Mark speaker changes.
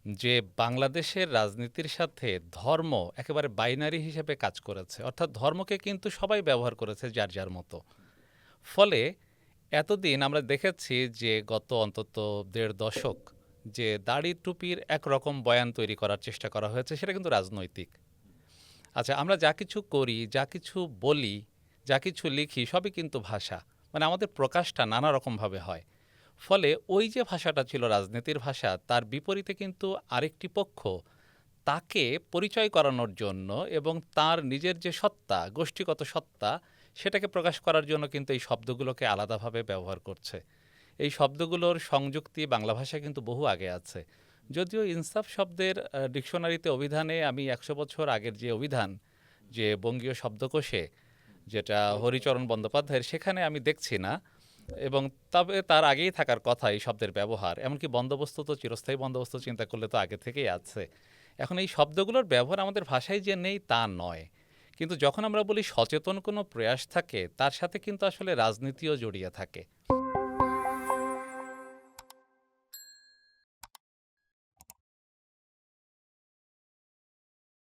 Speaker 1: যে বাংলাদেশের রাজনীতির সাথে ধর্ম একেবারে বাইনারি হিসেবে কাজ করেছে। অর্থাৎ ধর্মকে কিন্তু সবাই ব্যবহার করেছে যার যার মতো। ফলে এতদিন আমরা দেখেছি যে গত অন্তত ১.৫ দশক যে দাড়ি টুপির একরকম বয়ান তৈরি করার চেষ্টা করা হয়েছে সেটা কিন্তু রাজনৈতিক। আচ্ছা, আমরা যা কিছু করি, যা কিছু বলি, যা কিছু লিখি সবই কিন্তু ভাষা। মানে আমাদের প্রকাশটা নানা রকমভাবে হয়। ফলে ওই যে ভাষাটা ছিল রাজনীতির ভাষা, তার বিপরীতে কিন্তু আরেকটি পক্ষ তাকে পরিচয় করানোর জন্য এবং তার নিজের যে সত্তা, গোষ্ঠীগত সত্তা, সেটাকে প্রকাশ করার জন্য কিন্তু এই শব্দগুলোকে আলাদাভাবে ব্যবহার করছে। এই শব্দগুলোর সংযুক্তি বাংলা ভাষায় কিন্তু বহু আগে আছে। যদিও ইনসাফ শব্দের ডিকশনারিতে অভিধানে আমি ১০০ বছর আগের যে অভিধান, যে বঙ্গীয় শব্দকোষে, যেটা হরিচরণ বন্দ্যোপাধ্যায়ের, সেখানে আমি দেখছি না। এবং তবে তার আগেই থাকার কথা এই শব্দের ব্যবহার। এমনকি বন্দোবস্ত তো চিরস্থায়ী বন্দোবস্ত চিন্তা করলে তো আগে থেকেই আছে। এখন এই শব্দগুলোর ব্যবহার আমাদের ভাষায় যে নেই তা নয়। কিন্তু যখন আমরা বলি সচেতন কোনো প্রয়াস থাকে, তার সাথে কিন্তু আসলে রাজনীতিও জড়িয়ে থাকে।